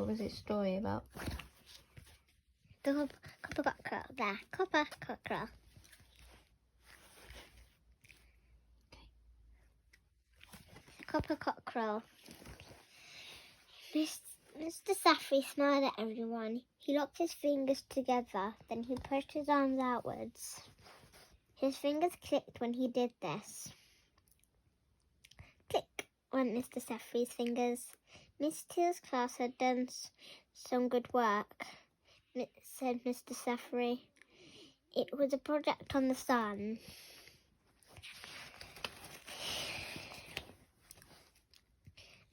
What was its story about? The Copper Cockerel. There. Copper Cockerel. The Copper Cockerel. Mr. Saffery smiled at everyone. He locked his fingers together, then he pushed his arms outwards. His fingers clicked when he did this. Click went Mr. Saffery's fingers. Miss Teal's class had done some good work, said Mr. Saffery. It was a project on the sun.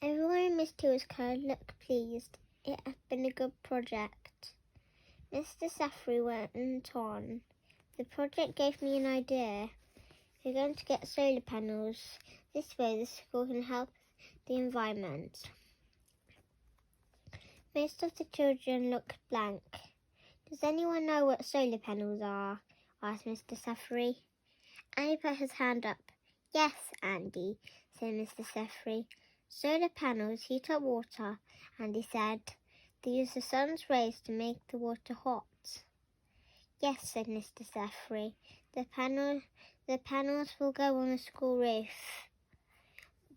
Everyone in Miss Teal's class looked pleased. It had been a good project. Mr. Saffery went on. The project gave me an idea. We're going to get solar panels. This way the school can help the environment. Most of the children looked blank. Does anyone know what solar panels are? Asked Mr. Saffery. Andy put his hand up. Yes, Andy, said Mr. Saffery. Solar panels heat up water, Andy said. They use the sun's rays to make the water hot. Yes, said Mr. Saffery. The panels will go on the school roof.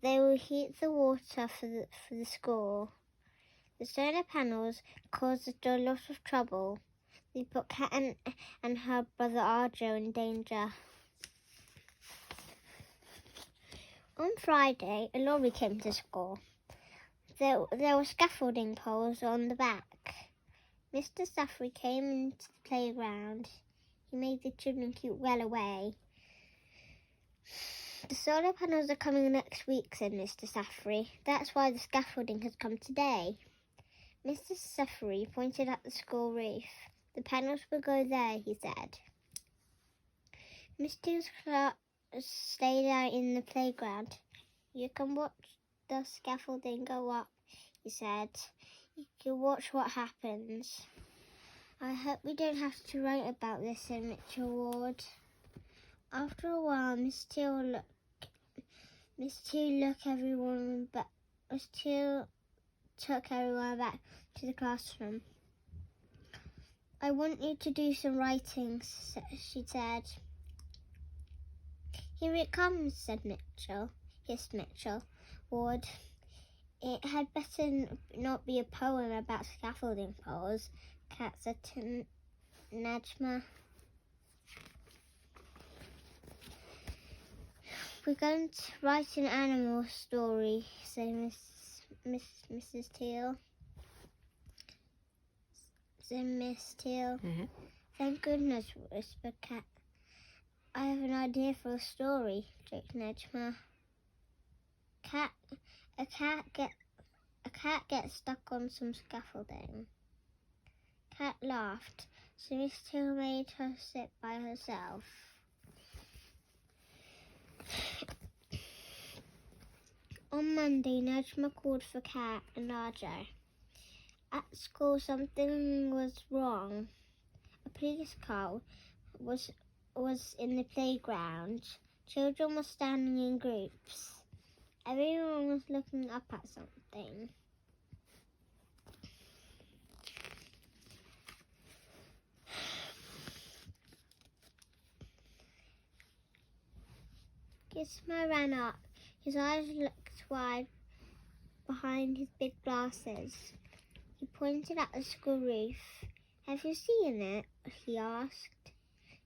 They will heat the water for the school. The solar panels caused a lot of trouble. They put Kat and her brother Arjo in danger. On Friday, a lorry came to school. There were scaffolding poles on the back. Mr. Saffery came into the playground. He made the children keep well away. The solar panels are coming next week, said Mr. Saffery. That's why the scaffolding has come today. Mr. Saffery pointed at the school roof. The panels will go there, he said. Mr. Clark stayed out in the playground. You can watch the scaffolding go up, he said. You can watch what happens. I hope we don't have to write about this, said Mitchell Ward. After a while, Miss Teal took everyone back to the classroom. I want you to do some writing, she said. Here it comes, hissed Mitchell Ward. It had better not be a poem about scaffolding poles, Kat said to Najma. We're going to write an animal story, said Mrs. Teal. Said Miss Teal. Mm-hmm. Thank goodness, whispered Kat. I have an idea for a story, joked Najma. A cat gets stuck on some scaffolding. Kat laughed, so Miss Teal made her sit by herself. On Monday, Najma called for Kat and Arjo. At school, something was wrong. A police car was in the playground. Children were standing in groups. Everyone was looking up at something. Gizmo ran up. His eyes looked wide behind his big glasses. He pointed at the school roof. Have you seen it? He asked.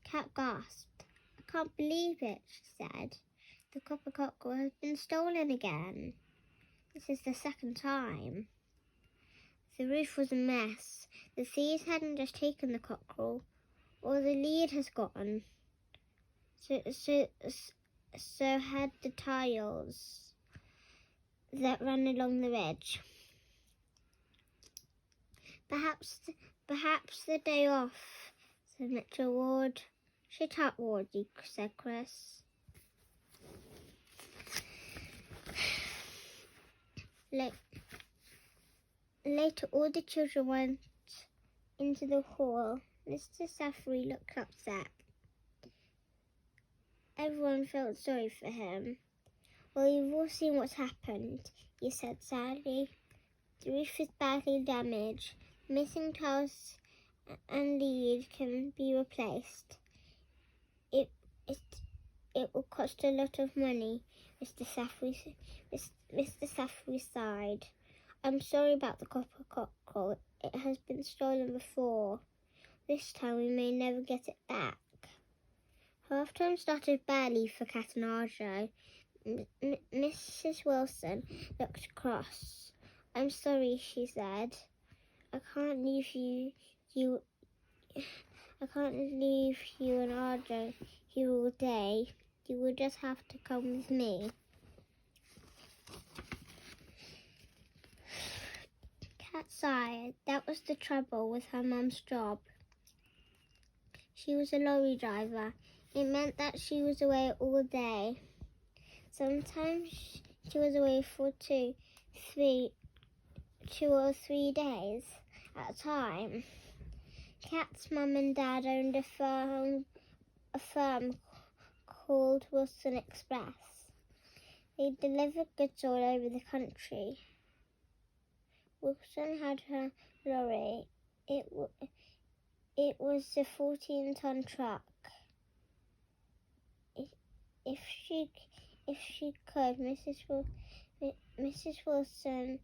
Kat gasped. I can't believe it, she said. The Copper Cockerel has been stolen again. This is the second time. The roof was a mess. The thieves hadn't just taken the cockerel, or the lead has gone. So had the tiles that ran along the ridge. Perhaps the day off, said Mitchell Ward. Shut up, Wardy, said Chris. Later, all the children went into the hall. Mr. Saffery looked upset. Everyone felt sorry for him. Well, you've all seen what's happened, he said sadly. The roof is badly damaged. Missing tiles and lead can be replaced. It will cost a lot of money, Mr. Saffery sighed. I'm sorry about the Copper Cockerel. It has been stolen before. This time we may never get it back. Half-term started badly for Cat and Arjo. Mrs. Wilson looked cross. I'm sorry, she said. I can't leave you and Arjo here all day. You will just have to come with me. Cat sighed. That was the trouble with her mum's job. She was a lorry driver. It meant that she was away all day. Sometimes she was away for two or three days at a time. Cat's mum and dad owned a firm called Wilson Express. They delivered goods all over the country. Wilson had her lorry. It was a 14-ton truck. If she could, Mrs. Wilson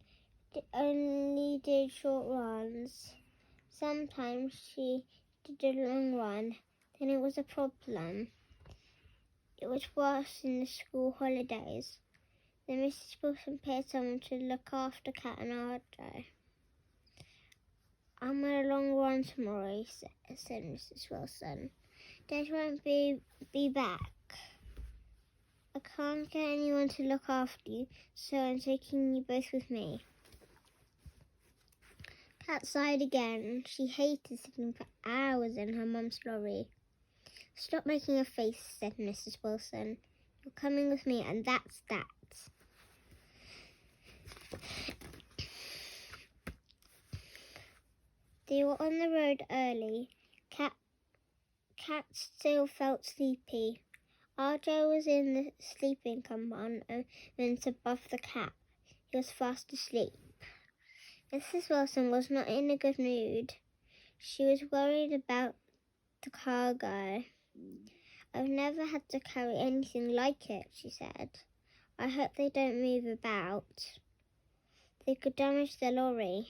only did short runs. Sometimes she did a long run. Then it was a problem. It was worse in the school holidays. Then Mrs. Wilson paid someone to look after Cat and Arjo. I'm on a long run tomorrow, said Mrs. Wilson. Dad won't be back. I can't get anyone to look after you, so I'm taking you both with me. Cat sighed again. She hated sitting for hours in her mum's lorry. Stop making a face, said Mrs. Wilson. You're coming with me, and that's that. They were on the road early. Cat still felt sleepy. Arjo was in the sleeping compartment above the cat. He was fast asleep. Mrs. Wilson was not in a good mood. She was worried about the cargo. I've never had to carry anything like it, she said. I hope they don't move about. They could damage the lorry.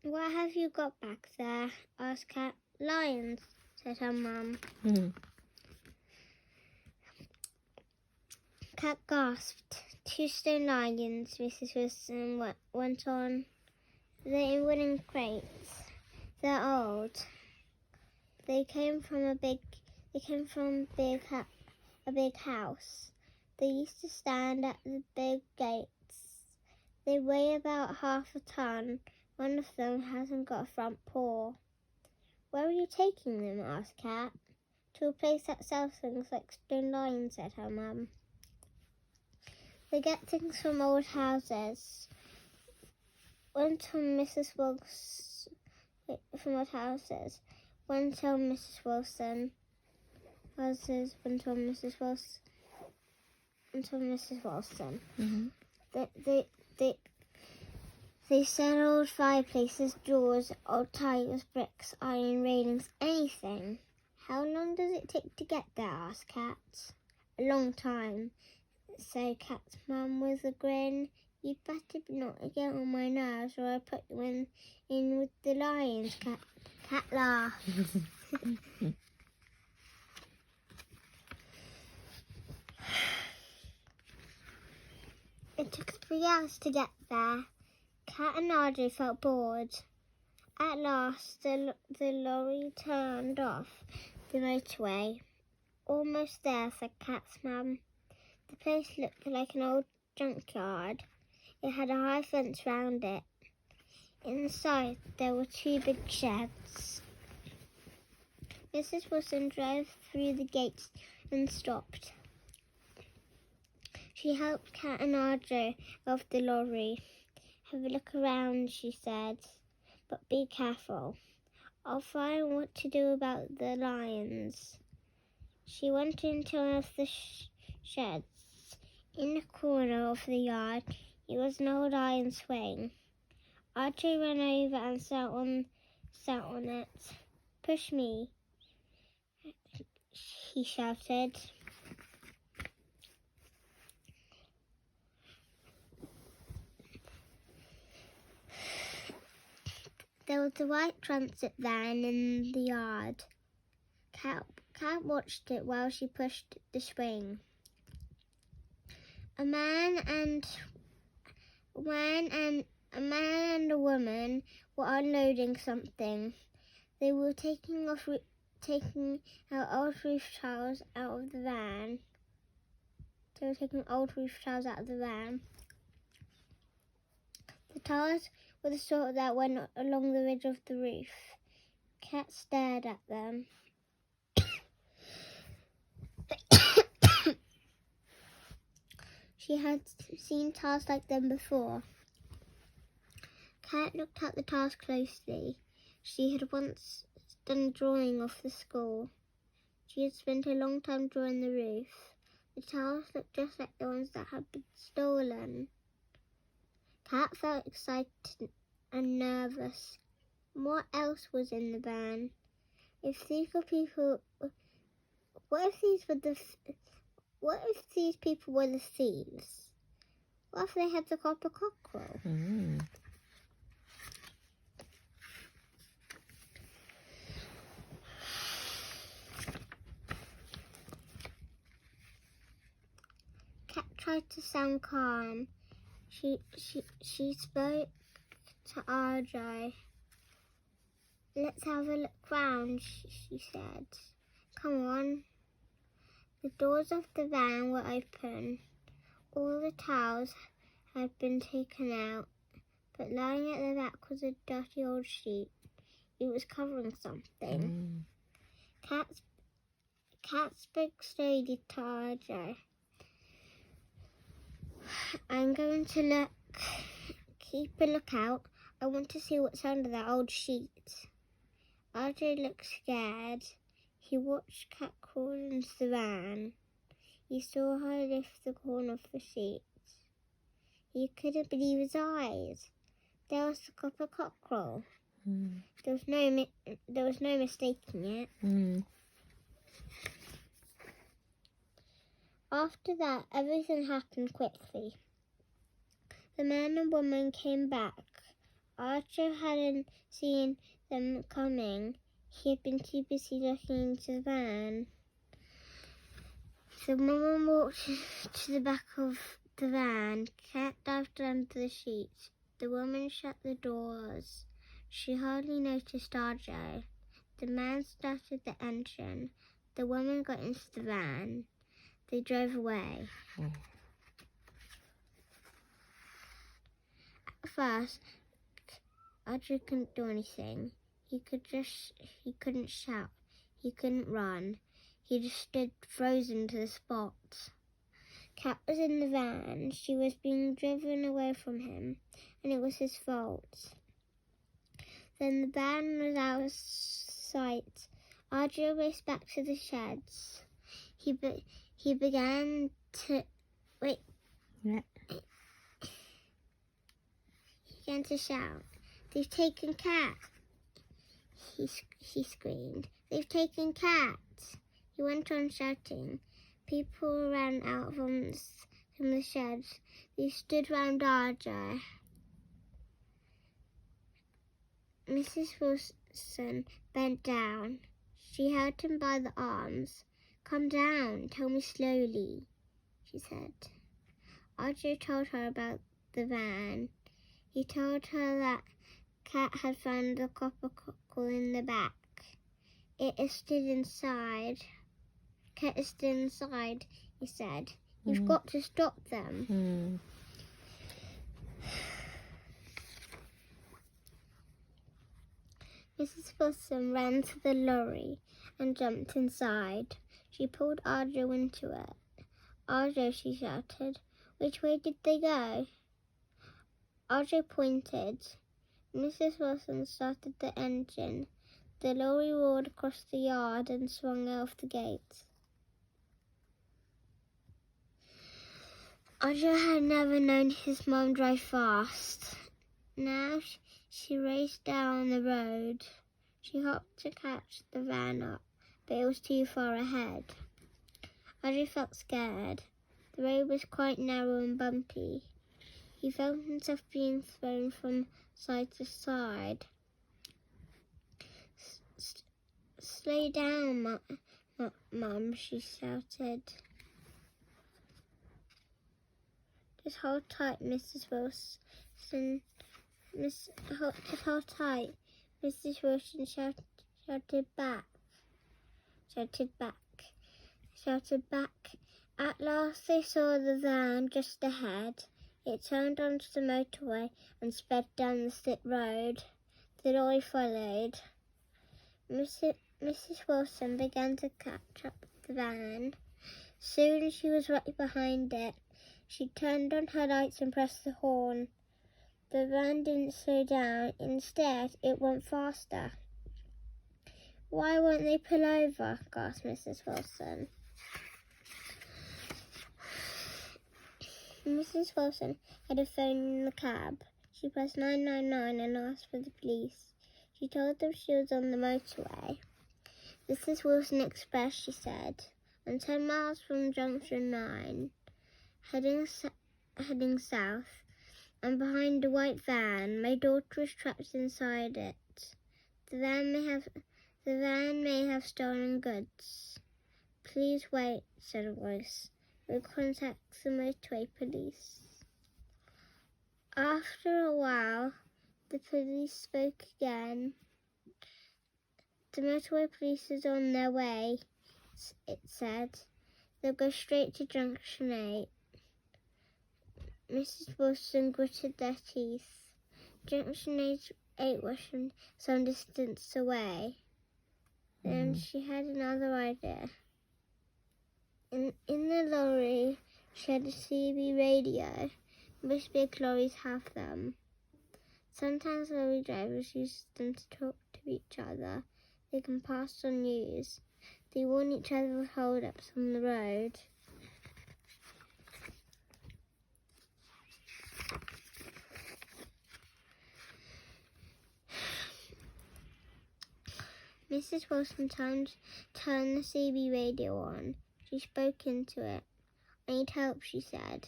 What have you got back there? Asked Cat. Lions, said her mum. Cat gasped. 2 stone lions, Mrs. Wilson went on. They're in wooden crates. They're old. They came from a big house. They used to stand at the big gates. They weigh about half a ton. One of them hasn't got a front paw. Where are you taking them? Asked Cat. To a place that sells things like stone lions, said her mum. They get things from old houses. Went on Mrs. Wilson. From old houses. Went on Mrs. Wilson. Went on Mrs. Wilson. Went on Mrs. Wilson. They sell old fireplaces, doors, old tiles, bricks, iron railings, anything. How long does it take to get there? Asked Cat. A long time, said Cat's mum with a grin. You better not get on my nerves or I'll put you in with the lions. Cat laughed. It took 3 hours to get there. Cat and Arjo felt bored. At last, the lorry turned off the motorway. Almost there, said Cat's mum. The place looked like an old junkyard. It had a high fence round it. Inside, there were 2 big sheds. Mrs. Wilson drove through the gates and stopped. She helped Cat and Arjo off the lorry. Have a look around, she said, but be careful. I'll find what to do about the lions. She went into one of the sheds. In the corner of the yard, It was an old iron swing. Archie ran over and sat on it. "Push me," he shouted. There was a white transit van in the yard. Cat watched it while she pushed the swing. A man and a woman were unloading something. They were taking out old roof tiles out of the van. The tiles were the sort that went along the ridge of the roof. Cat stared at them. She had seen tiles like them before. Cat looked at the tiles closely. She had once done a drawing of the school. She had spent a long time drawing the roof. The tiles looked just like the ones that had been stolen. Cat felt excited and nervous. What else was in the van? What if these people were the thieves? What if they had the Copper Cockerel? Cat tried to sound calm. She spoke to RJ. "Let's have a look round," she said. "Come on." The doors of the van were open. All the towels had been taken out, but lying at the back was a dirty old sheet. It was covering something. Cat spoke slowly to RJ. "I'm going to look. Keep a lookout. I want to see what's under that old sheet." RJ looked scared. He watched Cat crawl into the van. He saw her lift the corner of the sheet. He couldn't believe his eyes. There was the Copper Cockerel. There was no mistaking it. After that, everything happened quickly. The man and woman came back. Archer hadn't seen them coming. He had been too busy looking into the van. The woman walked to the back of the van. Cat dived under the sheets. The woman shut the doors. She hardly noticed RJ. The man started the engine. The woman got into the van. They drove away. At first, RJ couldn't do anything. He couldn't shout. He couldn't run. He just stood frozen to the spot. Cat was in the van. She was being driven away from him, and it was his fault. Then the van was out of sight. RJ raced back to the sheds. He began to shout. "They've taken Cat!" He screamed. "They've taken Cat!" He went on shouting. People ran out from the sheds. They stood round RJ. Mrs. Wilson bent down. She held him by the arms. "Come down, tell me slowly," she said. RJ told her about the van. He told her that Cat had found the Copper Cockerel in the back. Cat is still inside, he said. "You've got to stop them." Mrs. Wilson ran to the lorry and jumped inside. She pulled RJ into it. "RJ," she shouted, "which way did they go?" RJ pointed. Mrs. Wilson started the engine. The lorry roared across the yard and swung out of the gate. Roger had never known his mum drive fast. Now she raced down the road. She hopped to catch the van up, but it was too far ahead. Roger felt scared. The road was quite narrow and bumpy. He felt himself being thrown from side to side. Slow down, Mum, she shouted. Just hold tight, Mrs. Wilson. Just hold tight, Mrs. Wilson shouted back. At last they saw the van just ahead. It turned onto the motorway and sped down the slip road. The lorry followed. Mrs. Wilson began to catch up the van. Soon she was right behind it. She turned on her lights and pressed the horn. The van didn't slow down. Instead, it went faster. "Why won't they pull over?" gasped Mrs. Wilson. Mrs. Wilson had a phone in the cab. She pressed 999 and asked for the police. She told them she was on the motorway. "This is Wilson Express," she said. "I'm 10 miles from Junction 9, heading south. I'm behind a white van. My daughter is trapped inside it. The van may have stolen goods." "Please wait," said a voice. "We'll contact the motorway police." After a while, the police spoke again. "The motorway police is on their way," it said. "They'll go straight to Junction 8. Mrs. Wilson gritted their teeth. Junction 8 was some distance away. Then she had another idea. In the lorry, she had a CB radio. Most big lorries have them. Sometimes lorry drivers use them to talk to each other. They can pass on news. They warn each other of hold-ups on the road. Mrs. Wilson turned the CB radio on. She spoke into it. "I need help," she said.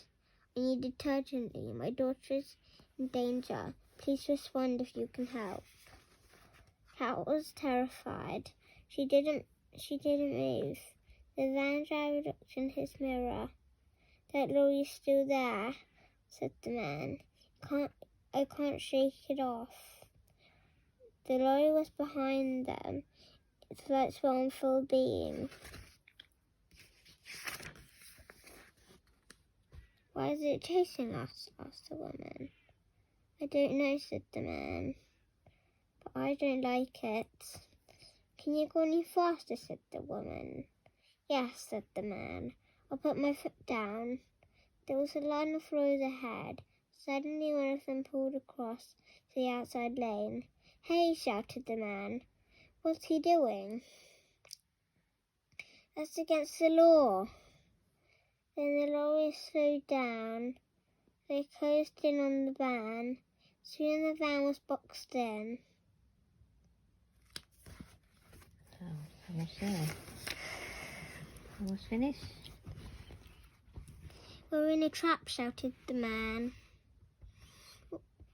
"I need it urgently. My daughter is in danger. Please respond if you can help." Kat was terrified. She didn't move. The van driver looked in his mirror. "That lorry's still there," said the man. I can't shake it off." The lorry was behind them. Its lights were on full beam. "Why is it chasing us?" asked the woman. "I don't know," said the man. "But I don't like it." "Can you go any faster?" said the woman. "Yes," said the man. "I'll put my foot down." There was a line of lorries ahead. Suddenly one of them pulled across to the outside lane. "Hey!" shouted the man. "What's he doing?" "That's against the law." Then the lorry slowed down. They closed in on the van. Soon the van was boxed in. Almost there. Almost finished. "We're in a trap," shouted the man.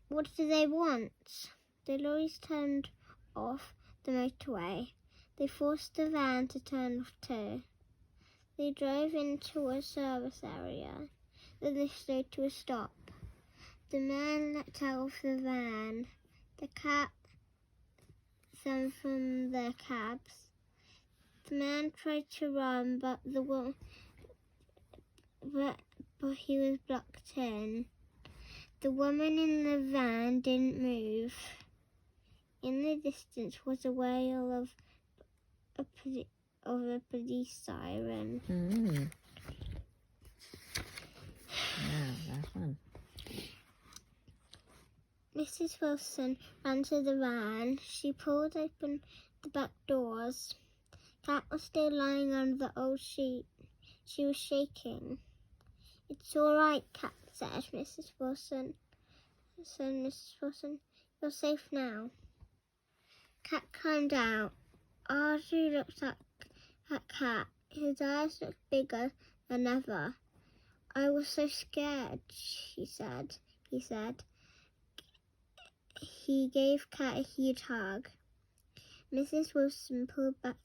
"What do they want?" The lorries turned off the motorway. They forced the van to turn off too. They drove into a service area. Then they slowed to a stop. The man let out of the van. The cat them from their cabs. The man tried to run, but he was blocked in. The woman in the van didn't move. In the distance was a wail of a police siren. Yeah, that's one. Mrs. Wilson ran to the van. She pulled open the back doors. Kat was still lying under the old sheet. She was shaking. It's all right, Cat, said Mrs. Wilson. You're safe now. Cat climbed out. Archie looked at Cat. His eyes looked bigger than ever. I was so scared, he said. He gave Cat a huge hug. Mrs. Wilson pulled back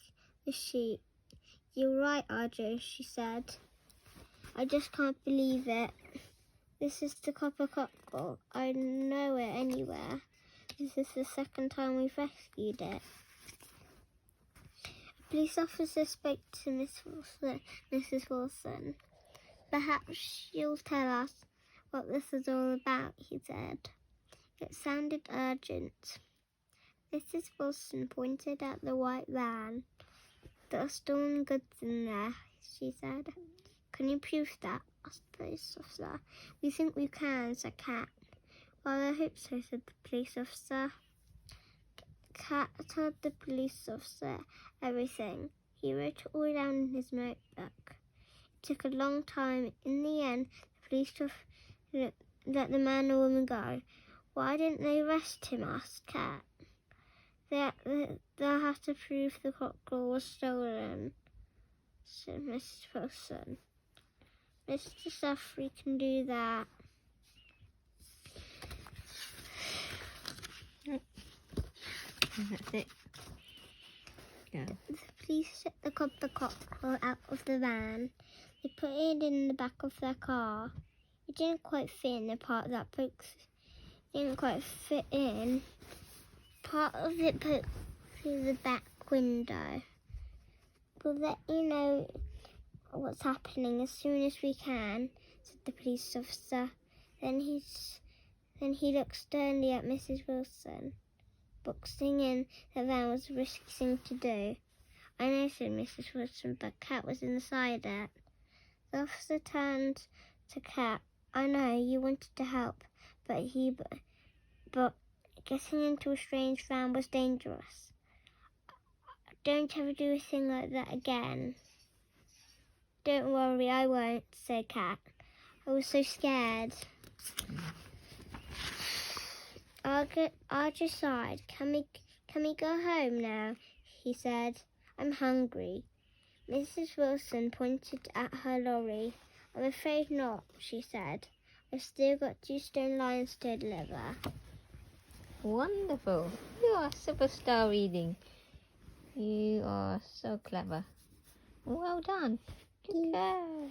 the sheet. You're right, Arjo, she said. I just can't believe it. This is the Copper Cockerel. I know it anywhere. This is the second time we've rescued it. A police officer spoke to Mrs. Wilson. Perhaps you'll tell us what this is all about, he said. It sounded urgent. Mrs. Wilson pointed at the white van. There are stolen goods in there, she said. Can you prove that? Asked the police officer. We think we can, said Cat. Well, I hope so, said the police officer. Cat told the police officer everything. He wrote it all down in his notebook. It took a long time. In the end, the police let the man and woman go. Why didn't they arrest him? Asked Cat. They'll have to prove the cockerel was stolen, said Mrs. Wilson. Mr. Suffrey can do that. That's it. Go. The police took the Copper Cockerel out of the van. They put it in the back of their car. It didn't quite fit in the part that pokes. Didn't quite fit in. Part of it poked through the back window. We'll let you know what's happening as soon as we can, said the police officer. Then he looked sternly at Mrs. Wilson. Boxing in the van was a risky thing to do. I know, said Mrs. Wilson, but Cat was inside it. The officer turned to Cat. I know, you wanted to help, but getting into a strange van was dangerous. Don't ever do a thing like that again. Don't worry, I won't, said Cat. I was so scared. Archer sighed. Can we go home now? He said. I'm hungry. Mrs. Wilson pointed at her lorry. I'm afraid not, she said. I've still got 2 stone lions to deliver. Wonderful. You are superstar reading. You are so clever. Well done. Good girl.